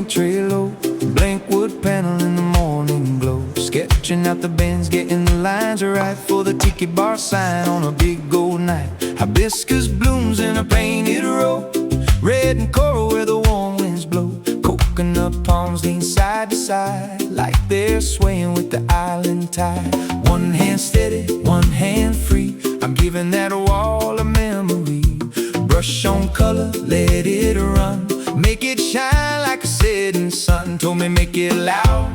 drink tray low, blank wood panel in the morning glow. Sketching out the bends, getting the lines right for the Tiki bar sign on a big gold night. Hibiscus blooms in a painted row, red and coral where the warm winds blow. Coconut palms lean side to side, like they're swaying with the island tide. One hand steady, one hand free, I'm giving that wall a memory. Brush on color, let it run, make it shine like a setting sun. Told me make it loud,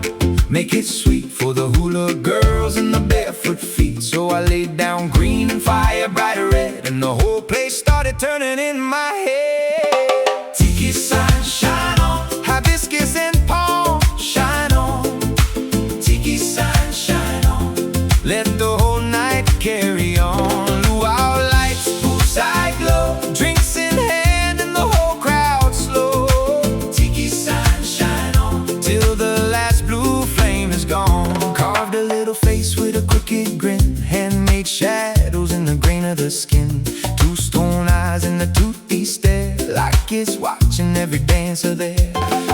make it sweet, for the hula girls and the barefoot feet. So I laid down green and fire bright red, and the whole place started turning in my head. Tiki sign, shine on, hibiscus and palm, shine on. Tiki sign, shine on, let the whole night carry on. Luau lights, poolside glow, drinks in hand and the whole crowd slow. Tiki sign, shine on, till the last blue flame is gone. Carved a little face with a crooked grin, handmade shadows in the grain of the skin. Two stone eyes and a toothy stare, like it's watching every dancer there.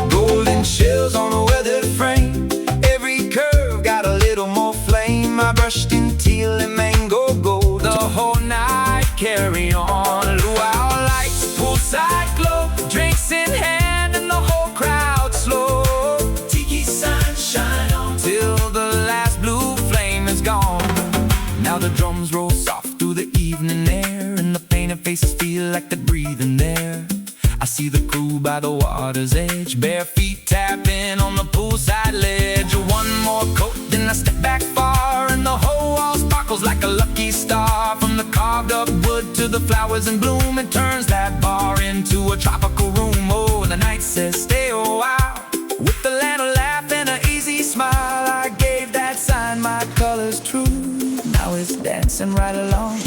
Golden shells on a weathered frame, every curve got a little more flame. I brushed in teal and mango gold, the whole night carry on. Luau lights, poolside glow, drinks in hand and the whole crowd slow. Tiki sign, shine on, till the last blue flame is gone. Now the drums roll soft through the evening air, and the painted faces feel like they're breathing there. I see the crew by the water's edge, bare feet tapping on the poolside ledge. One more coat, then I step back far, and the whole wall sparkles like a lucky star. From the carved up wood to the flowers in bloom, it turns that bar into a tropical room. Oh, and the night says stay a while, with the land of laugh and an easy smile. I gave that sign my colors true, now it's dancing right along.